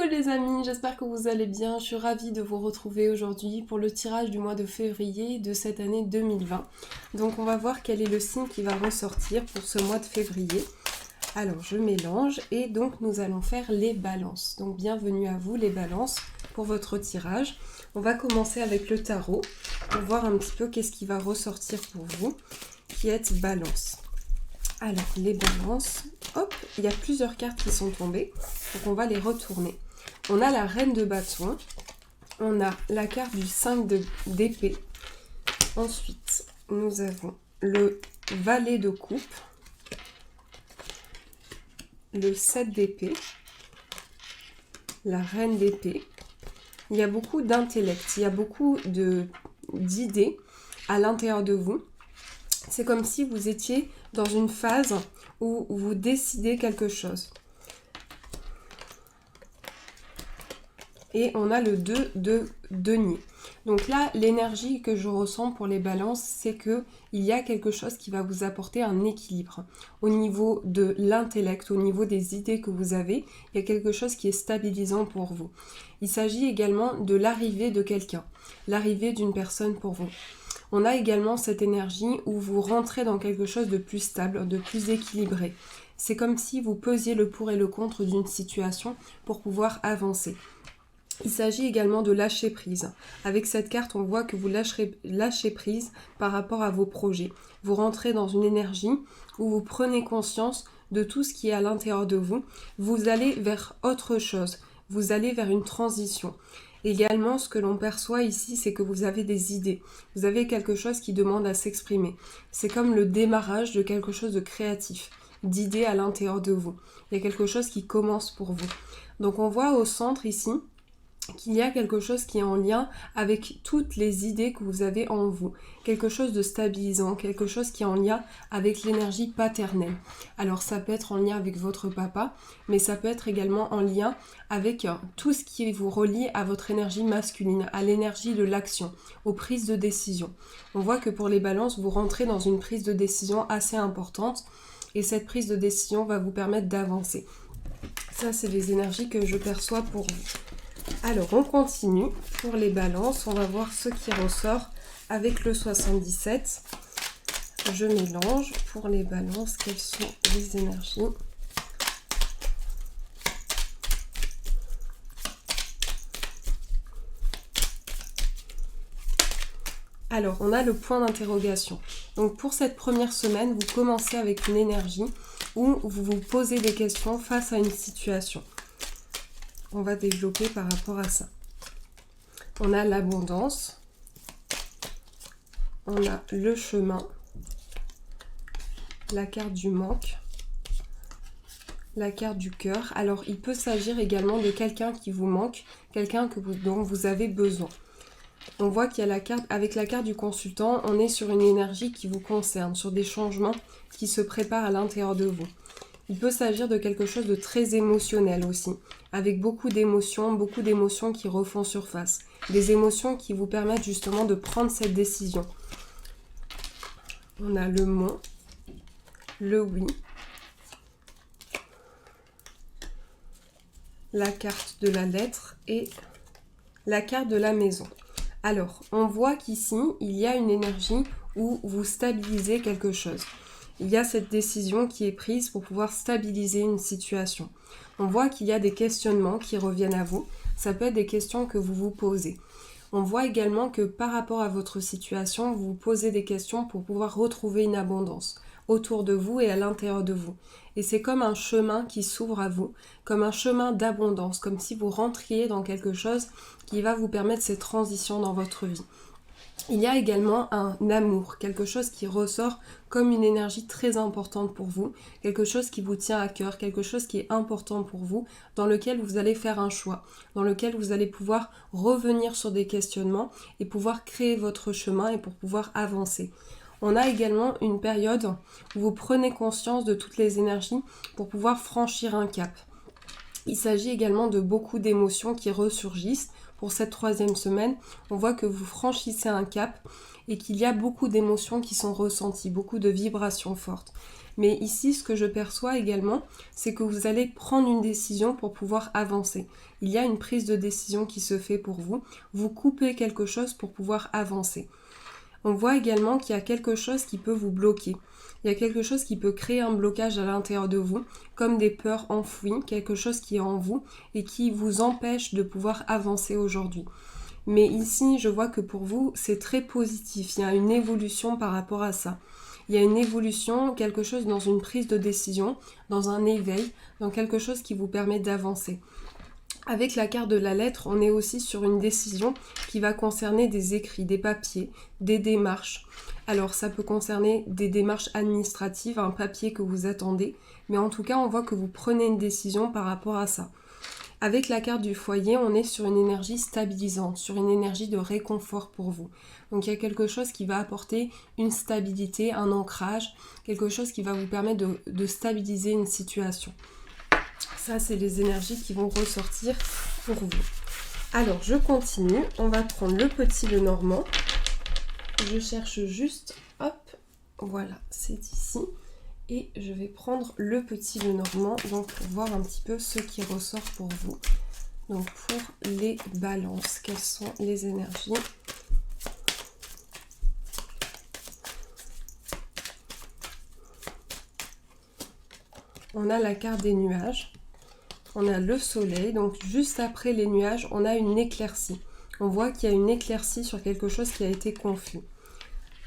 les amis, j'espère que vous allez bien. Je suis ravie de vous retrouver aujourd'hui pour le tirage du mois de février de cette année 2020. Donc on va voir quel est le signe qui va ressortir pour ce mois de février. Alors je mélange et donc nous allons faire les balances. Donc bienvenue à vous les balances pour votre tirage. On va commencer avec le tarot pour voir un petit peu qu'est-ce qui va ressortir pour vous qui êtes balance. Alors, les balances, hop, il y a plusieurs cartes qui sont tombées, donc on va les retourner. On a la reine de bâton, on a la carte du 5 d'épée, ensuite nous avons le valet de coupe, le 7 d'épée, la reine d'épée. Il y a beaucoup d'intellect, il y a beaucoup d'idées à l'intérieur de vous. C'est comme si vous étiez dans une phase où vous décidez quelque chose. Et on a le 2 de denier. Donc là, l'énergie que je ressens pour les balances, c'est qu'il y a quelque chose qui va vous apporter un équilibre. Au niveau de l'intellect, au niveau des idées que vous avez, il y a quelque chose qui est stabilisant pour vous. Il s'agit également de l'arrivée de quelqu'un, l'arrivée d'une personne pour vous. On a également cette énergie où vous rentrez dans quelque chose de plus stable, de plus équilibré. C'est comme si vous pesiez le pour et le contre d'une situation pour pouvoir avancer. Il s'agit également de lâcher prise. Avec cette carte, on voit que vous lâchez prise par rapport à vos projets. Vous rentrez dans une énergie où vous prenez conscience de tout ce qui est à l'intérieur de vous. Vous allez vers autre chose. Vous allez vers une transition. Également, ce que l'on perçoit ici, c'est que vous avez des idées. Vous avez quelque chose qui demande à s'exprimer. C'est comme le démarrage de quelque chose de créatif, d'idées à l'intérieur de vous. Il y a quelque chose qui commence pour vous. Donc on voit au centre ici qu'il y a quelque chose qui est en lien avec toutes les idées que vous avez en vous. Quelque chose de stabilisant, quelque chose qui est en lien avec l'énergie paternelle. Alors ça peut être en lien avec votre papa, mais ça peut être également en lien avec tout ce qui vous relie à votre énergie masculine, à l'énergie de l'action, aux prises de décision. On voit que pour les balances, vous rentrez dans une prise de décision assez importante et cette prise de décision va vous permettre d'avancer. Ça, c'est les énergies que je perçois pour vous. Alors, on continue pour les balances. On va voir ce qui ressort avec le 77. Je mélange pour les balances. Quelles sont les énergies ? Alors, on a le point d'interrogation. Donc, pour cette première semaine, vous commencez avec une énergie où vous vous posez des questions face à une situation. On va développer par rapport à ça. On a l'abondance, on a le chemin, la carte du manque, la carte du cœur. Alors, il peut s'agir également de quelqu'un qui vous manque, quelqu'un dont vous avez besoin. On voit qu'il y a la carte, avec la carte du consultant, on est sur une énergie qui vous concerne, sur des changements qui se préparent à l'intérieur de vous. Il peut s'agir de quelque chose de très émotionnel aussi, avec beaucoup d'émotions qui refont surface. Des émotions qui vous permettent justement de prendre cette décision. On a le non, le oui, la carte de la lettre et la carte de la maison. Alors, on voit qu'ici, il y a une énergie où vous stabilisez quelque chose. Il y a cette décision qui est prise pour pouvoir stabiliser une situation. On voit qu'il y a des questionnements qui reviennent à vous. Ça peut être des questions que vous vous posez. On voit également que par rapport à votre situation, vous vous posez des questions pour pouvoir retrouver une abondance autour de vous et à l'intérieur de vous. Et c'est comme un chemin qui s'ouvre à vous, comme un chemin d'abondance, comme si vous rentriez dans quelque chose qui va vous permettre cette transition dans votre vie. Il y a également un amour, quelque chose qui ressort comme une énergie très importante pour vous, quelque chose qui vous tient à cœur, quelque chose qui est important pour vous, dans lequel vous allez faire un choix, dans lequel vous allez pouvoir revenir sur des questionnements et pouvoir créer votre chemin et pour pouvoir avancer. On a également une période où vous prenez conscience de toutes les énergies pour pouvoir franchir un cap. Il s'agit également de beaucoup d'émotions qui ressurgissent. Pour cette troisième semaine, on voit que vous franchissez un cap et qu'il y a beaucoup d'émotions qui sont ressenties, beaucoup de vibrations fortes. Mais ici, ce que je perçois également, c'est que vous allez prendre une décision pour pouvoir avancer. Il y a une prise de décision qui se fait pour vous. Vous coupez quelque chose pour pouvoir avancer. On voit également qu'il y a quelque chose qui peut vous bloquer. Il y a quelque chose qui peut créer un blocage à l'intérieur de vous, comme des peurs enfouies, quelque chose qui est en vous et qui vous empêche de pouvoir avancer aujourd'hui. Mais ici, je vois que pour vous, c'est très positif. Il y a une évolution par rapport à ça. Il y a une évolution, quelque chose dans une prise de décision, dans un éveil, dans quelque chose qui vous permet d'avancer. Avec la carte de la lettre, on est aussi sur une décision qui va concerner des écrits, des papiers, des démarches. Alors ça peut concerner des démarches administratives, un papier que vous attendez, mais en tout cas on voit que vous prenez une décision par rapport à ça. Avec la carte du foyer, on est sur une énergie stabilisante, sur une énergie de réconfort pour vous. Donc il y a quelque chose qui va apporter une stabilité, un ancrage, quelque chose qui va vous permettre de stabiliser une situation. Ça, c'est les énergies qui vont ressortir pour vous. Alors, je continue. On va prendre le petit Lenormand. Je cherche juste, hop, voilà, c'est ici. Et je vais prendre le petit Lenormand, donc pour voir un petit peu ce qui ressort pour vous. Donc, pour les balances, quelles sont les énergies ? On a la carte des nuages. On a le soleil, donc juste après les nuages, on a une éclaircie. On voit qu'il y a une éclaircie sur quelque chose qui a été confus.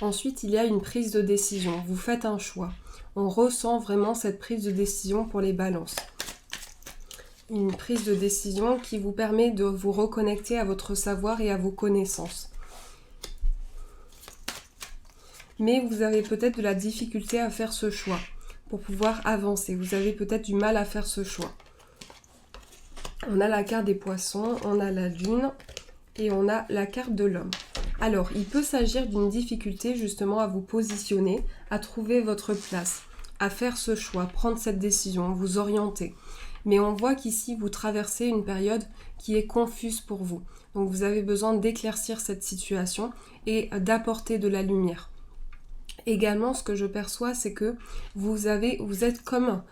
Ensuite, il y a une prise de décision. Vous faites un choix. On ressent vraiment cette prise de décision pour les balances. Une prise de décision qui vous permet de vous reconnecter à votre savoir et à vos connaissances. Mais vous avez peut-être de la difficulté à faire ce choix pour pouvoir avancer. Vous avez peut-être du mal à faire ce choix. On a la carte des poissons, on a la lune et on a la carte de l'homme. Alors, il peut s'agir d'une difficulté justement à vous positionner, à trouver votre place, à faire ce choix, prendre cette décision, vous orienter. Mais on voit qu'ici, vous traversez une période qui est confuse pour vous. Donc, vous avez besoin d'éclaircir cette situation et d'apporter de la lumière. Également, ce que je perçois, c'est que vous êtes comme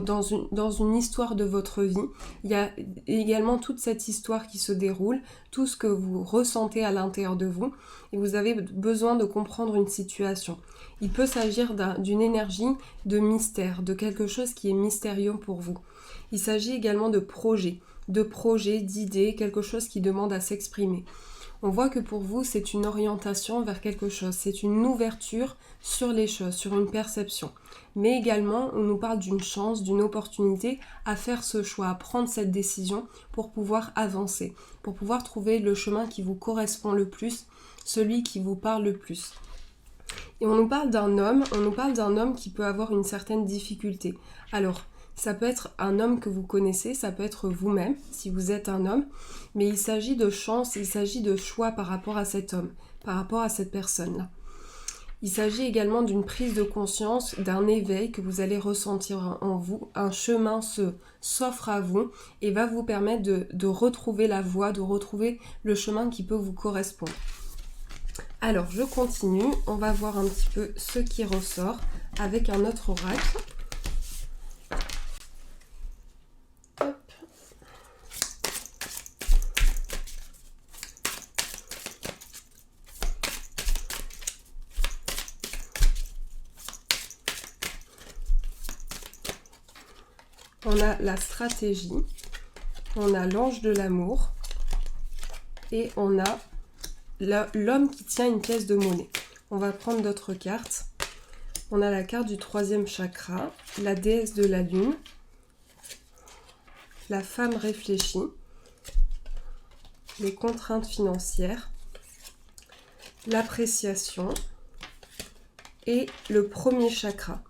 dans une histoire de votre vie. Il y a également toute cette histoire qui se déroule, tout ce que vous ressentez à l'intérieur de vous, et vous avez besoin de comprendre une situation. Il peut s'agir d'une énergie de mystère, de quelque chose qui est mystérieux pour vous. Il s'agit également de projets, d'idées, quelque chose qui demande à s'exprimer. On voit que pour vous, c'est une orientation vers quelque chose, c'est une ouverture sur les choses, sur une perception. Mais également, on nous parle d'une chance, d'une opportunité à faire ce choix, à prendre cette décision pour pouvoir avancer, pour pouvoir trouver le chemin qui vous correspond le plus, celui qui vous parle le plus. Et on nous parle d'un homme qui peut avoir une certaine difficulté. Alors, ça peut être un homme que vous connaissez, ça peut être vous-même, si vous êtes un homme, mais il s'agit de chance, il s'agit de choix par rapport à cet homme, par rapport à cette personne-là. Il s'agit également d'une prise de conscience, d'un éveil que vous allez ressentir en vous, un chemin s'offre à vous et va vous permettre de retrouver la voie, de retrouver le chemin qui peut vous correspondre. Alors, je continue, on va voir un petit peu ce qui ressort avec un autre oracle. On a la stratégie, on a l'ange de l'amour et on a l'homme qui tient une pièce de monnaie. On va prendre d'autres cartes. On a la carte du 3e chakra, la déesse de la lune, la femme réfléchie, les contraintes financières, l'appréciation et le 1er chakra.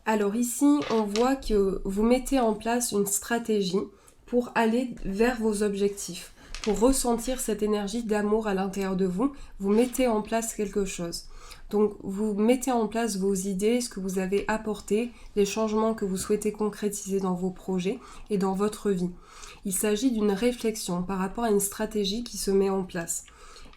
Alors ici, on voit que vous mettez en place une stratégie pour aller vers vos objectifs, pour ressentir cette énergie d'amour à l'intérieur de vous. Vous mettez en place quelque chose. Donc vous mettez en place vos idées, ce que vous avez apporté, les changements que vous souhaitez concrétiser dans vos projets et dans votre vie. Il s'agit d'une réflexion par rapport à une stratégie qui se met en place.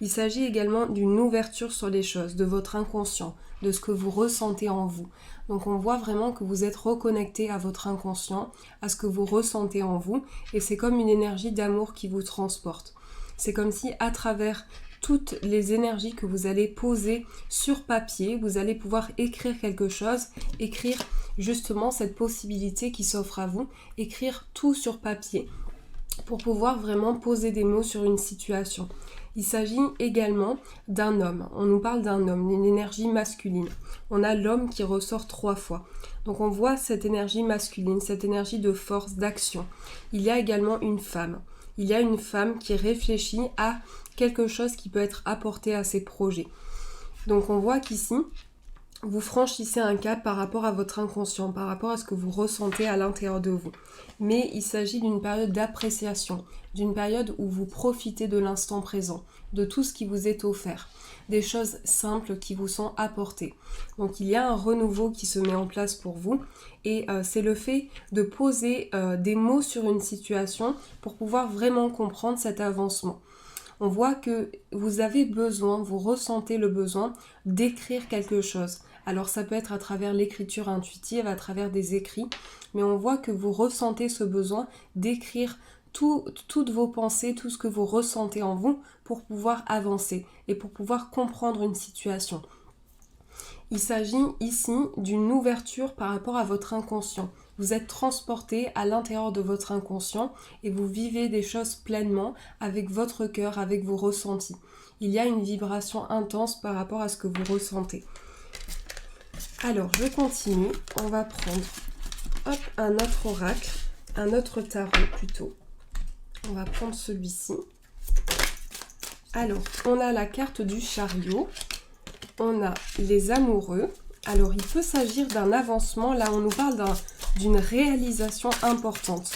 Il s'agit également d'une ouverture sur les choses, de votre inconscient, de ce que vous ressentez en vous. Donc on voit vraiment que vous êtes reconnecté à votre inconscient, à ce que vous ressentez en vous, et c'est comme une énergie d'amour qui vous transporte. C'est comme si à travers toutes les énergies que vous allez poser sur papier, vous allez pouvoir écrire quelque chose, écrire justement cette possibilité qui s'offre à vous, écrire tout sur papier pour pouvoir vraiment poser des mots sur une situation. Il s'agit également d'un homme. On nous parle d'un homme, d'une énergie masculine. On a l'homme qui ressort 3 fois. Donc on voit cette énergie masculine, cette énergie de force, d'action. Il y a également une femme. Il y a une femme qui réfléchit à quelque chose qui peut être apporté à ses projets. Donc on voit qu'ici, vous franchissez un cap par rapport à votre inconscient, par rapport à ce que vous ressentez à l'intérieur de vous. Mais il s'agit d'une période d'appréciation, d'une période où vous profitez de l'instant présent, de tout ce qui vous est offert, des choses simples qui vous sont apportées. Donc il y a un renouveau qui se met en place pour vous et c'est le fait de poser des mots sur une situation pour pouvoir vraiment comprendre cet avancement. On voit que vous avez besoin, vous ressentez le besoin d'écrire quelque chose. Alors ça peut être à travers l'écriture intuitive, à travers des écrits, mais on voit que vous ressentez ce besoin d'écrire toutes vos pensées, tout ce que vous ressentez en vous pour pouvoir avancer et pour pouvoir comprendre une situation. Il s'agit ici d'une ouverture par rapport à votre inconscient. Vous êtes transporté à l'intérieur de votre inconscient et vous vivez des choses pleinement avec votre cœur, avec vos ressentis. Il y a une vibration intense par rapport à ce que vous ressentez. Alors, je continue. On va prendre un autre oracle, un autre tarot plutôt. On va prendre celui-ci. Alors, on a la carte du chariot. On a les amoureux. Alors, il peut s'agir d'un avancement. Là, on nous parle d'une réalisation importante.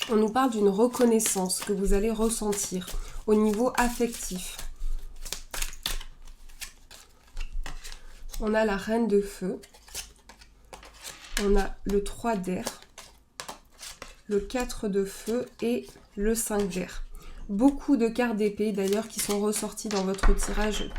On nous parle d'une reconnaissance que vous allez ressentir au niveau affectif. On a la reine de feu. On a le 3 d'air. Le 4 de feu et le 5 d'air. Beaucoup de cartes d'épée d'ailleurs qui sont ressorties dans votre tirage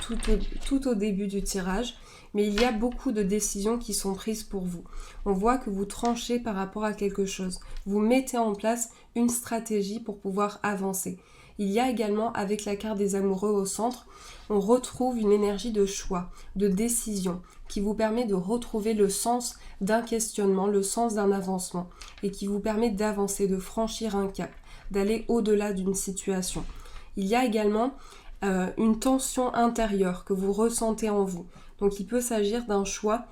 tout au début du tirage, mais il y a beaucoup de décisions qui sont prises pour vous. On voit que vous tranchez par rapport à quelque chose. Vous mettez en place une stratégie pour pouvoir avancer. Il y a également, avec la carte des amoureux au centre, on retrouve une énergie de choix, de décision, qui vous permet de retrouver le sens d'un questionnement, le sens d'un avancement, et qui vous permet d'avancer, de franchir un cap, d'aller au-delà d'une situation. Il y a également une tension intérieure que vous ressentez en vous. Donc il peut s'agir d'un choix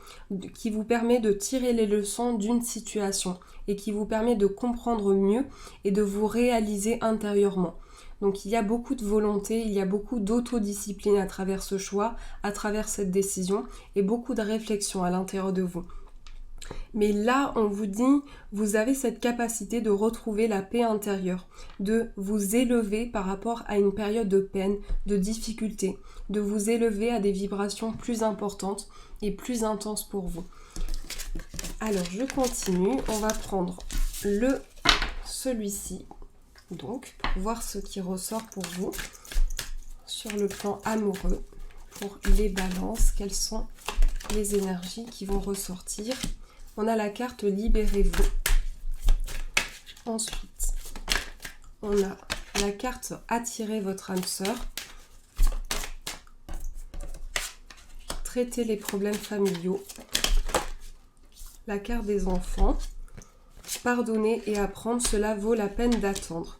qui vous permet de tirer les leçons d'une situation et qui vous permet de comprendre mieux et de vous réaliser intérieurement. Donc il y a beaucoup de volonté, il y a beaucoup d'autodiscipline à travers ce choix, à travers cette décision et beaucoup de réflexion à l'intérieur de vous. Mais là, on vous dit, vous avez cette capacité de retrouver la paix intérieure, de vous élever par rapport à une période de peine, de difficulté, de vous élever à des vibrations plus importantes et plus intenses pour vous. Alors, je continue. On va prendre celui-ci, donc, pour voir ce qui ressort pour vous sur le plan amoureux, pour les balances, quelles sont les énergies qui vont ressortir. On a la carte Libérez-vous. Ensuite, on a la carte Attirez votre âme sœur. Traitez les problèmes familiaux. La carte des enfants. Pardonner et apprendre, cela vaut la peine d'attendre.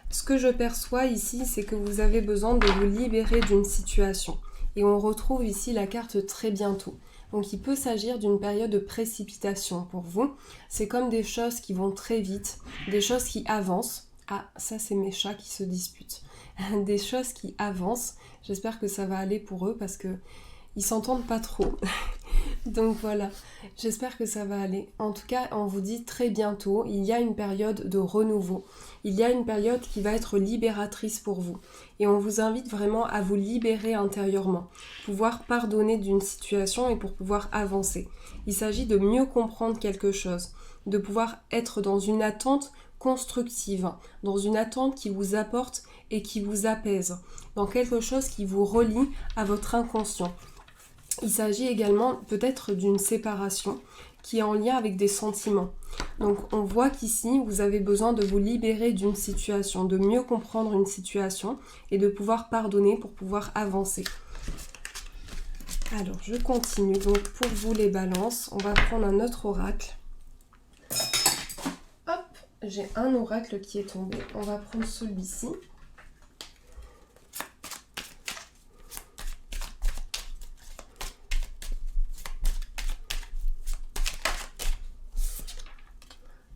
Ce que je perçois ici, c'est que vous avez besoin de vous libérer d'une situation. Et on retrouve ici la carte très bientôt. Donc il peut s'agir d'une période de précipitation pour vous. C'est comme des choses qui vont très vite, des choses qui avancent. Ah, ça c'est mes chats qui se disputent. Des choses qui avancent. J'espère que ça va aller pour eux parce que ils s'entendent pas trop. Donc voilà, j'espère que ça va aller. En tout cas, on vous dit très bientôt, il y a une période de renouveau. Il y a une période qui va être libératrice pour vous. Et on vous invite vraiment à vous libérer intérieurement, pouvoir pardonner d'une situation et pour pouvoir avancer. Il s'agit de mieux comprendre quelque chose, de pouvoir être dans une attente constructive, dans une attente qui vous apporte et qui vous apaise, dans quelque chose qui vous relie à votre inconscient. Il s'agit également peut-être d'une séparation qui est en lien avec des sentiments. Donc on voit qu'ici, vous avez besoin de vous libérer d'une situation, de mieux comprendre une situation et de pouvoir pardonner pour pouvoir avancer. Alors, je continue. Donc pour vous les balances, on va prendre un autre oracle. Hop, j'ai un oracle qui est tombé. On va prendre celui-ci.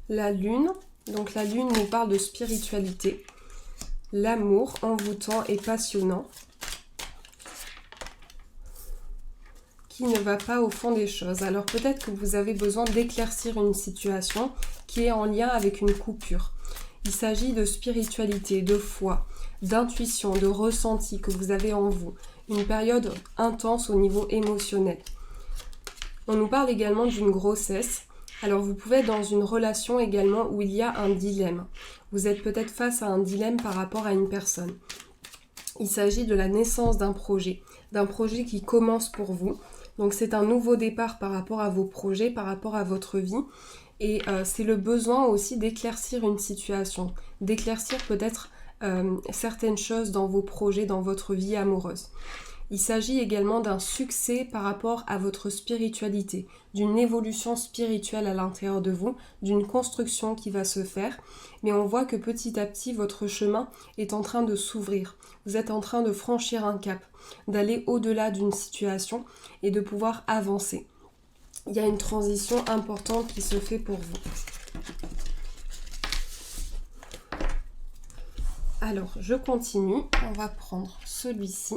La lune, donc la lune nous parle de spiritualité, l'amour envoûtant et passionnant, qui ne va pas au fond des choses. Alors peut-être que vous avez besoin d'éclaircir une situation qui est en lien avec une coupure. Il s'agit de spiritualité, de foi, d'intuition, de ressenti que vous avez en vous, une période intense au niveau émotionnel. On nous parle également d'une grossesse. Alors vous pouvez être dans une relation également où il y a un dilemme. Vous êtes peut-être face à un dilemme par rapport à une personne. Il s'agit de la naissance d'un projet qui commence pour vous. Donc c'est un nouveau départ par rapport à vos projets, par rapport à votre vie. Et c'est le besoin aussi d'éclaircir une situation, d'éclaircir peut-être certaines choses dans vos projets, dans votre vie amoureuse. Il s'agit également d'un succès par rapport à votre spiritualité, d'une évolution spirituelle à l'intérieur de vous, d'une construction qui va se faire. Mais on voit que petit à petit, votre chemin est en train de s'ouvrir. Vous êtes en train de franchir un cap, d'aller au-delà d'une situation et de pouvoir avancer. Il y a une transition importante qui se fait pour vous. Alors, je continue. On va prendre celui-ci.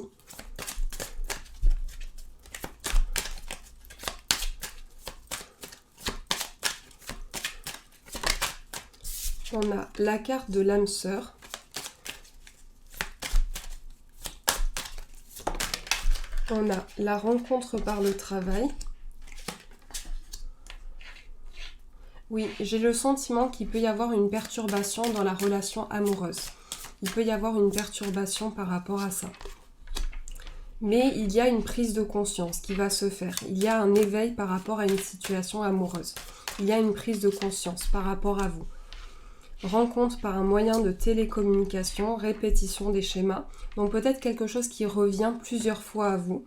On a la carte de l'âme sœur. On a la rencontre par le travail. Oui, j'ai le sentiment qu'il peut y avoir une perturbation dans la relation amoureuse. Il peut y avoir une perturbation par rapport à ça. Mais il y a une prise de conscience qui va se faire. Il y a un éveil par rapport à une situation amoureuse. Il y a une prise de conscience par rapport à vous. Rencontre par un moyen de télécommunication, répétition des schémas. Donc peut-être quelque chose qui revient plusieurs fois à vous.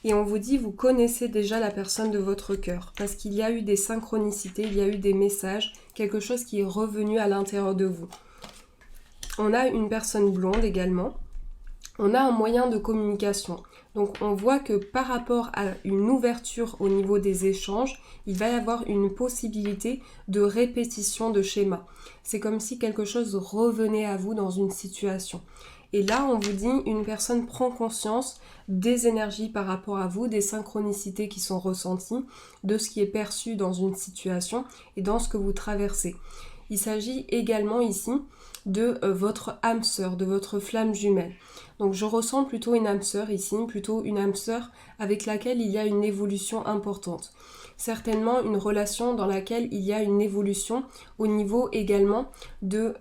Et on vous dit, vous connaissez déjà la personne de votre cœur. Parce qu'il y a eu des synchronicités, il y a eu des messages, quelque chose qui est revenu à l'intérieur de vous. On a une personne blonde également. On a un moyen de communication. Donc on voit que par rapport à une ouverture au niveau des échanges, il va y avoir une possibilité de répétition de schémas. C'est comme si quelque chose revenait à vous dans une situation. Et là, on vous dit, une personne prend conscience des énergies par rapport à vous, des synchronicités qui sont ressenties, de ce qui est perçu dans une situation et dans ce que vous traversez. Il s'agit également ici de votre âme sœur, de votre flamme jumelle. Donc je ressens plutôt une âme sœur ici, plutôt une âme sœur avec laquelle il y a une évolution importante. Certainement une relation dans laquelle il y a une évolution au niveau également de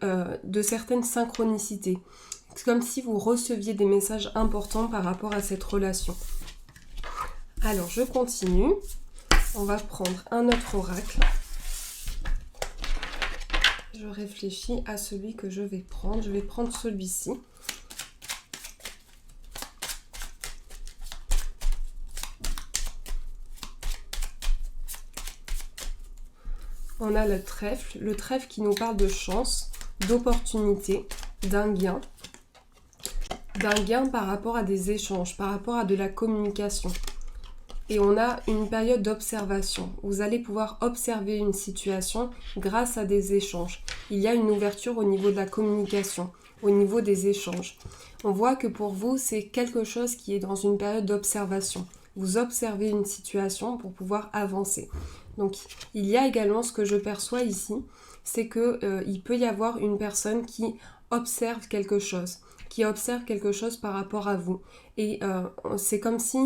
certaines synchronicités. C'est comme si vous receviez des messages importants par rapport à cette relation. Alors je continue. On va prendre un autre oracle. Je réfléchis à celui que je vais prendre. Je vais prendre celui-ci. On a le trèfle qui nous parle de chance, d'opportunité, d'un gain par rapport à des échanges, par rapport à de la communication. Et on a une période d'observation. Vous allez pouvoir observer une situation grâce à des échanges. Il y a une ouverture au niveau de la communication, au niveau des échanges. On voit que pour vous, c'est quelque chose qui est dans une période d'observation. Vous observez une situation pour pouvoir avancer. Donc, il y a également ce que je perçois ici, c'est qu'il peut y avoir une personne qui observe quelque chose par rapport à vous. Et c'est comme si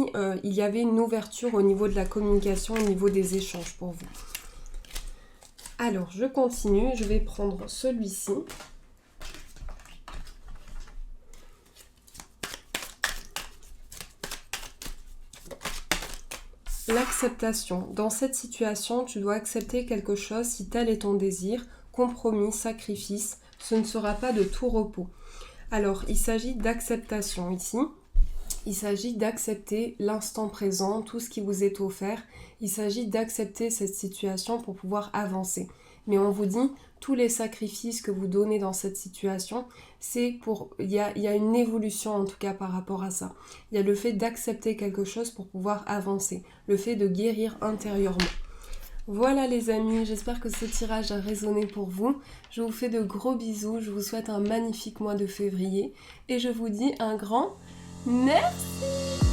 il y avait une ouverture au niveau de la communication, au niveau des échanges pour vous. Alors, je continue, je vais prendre celui-ci. L'acceptation. Dans cette situation, tu dois accepter quelque chose si tel est ton désir, compromis, sacrifice, ce ne sera pas de tout repos. Alors, il s'agit d'acceptation ici. Il s'agit d'accepter l'instant présent, tout ce qui vous est offert. Il s'agit d'accepter cette situation pour pouvoir avancer. Mais on vous dit, tous les sacrifices que vous donnez dans cette situation, c'est pour... Il y a une évolution en tout cas par rapport à ça. Il y a le fait d'accepter quelque chose pour pouvoir avancer. Le fait de guérir intérieurement. Voilà les amis, j'espère que ce tirage a résonné pour vous. Je vous fais de gros bisous, je vous souhaite un magnifique mois de février. Et je vous dis un grand merci.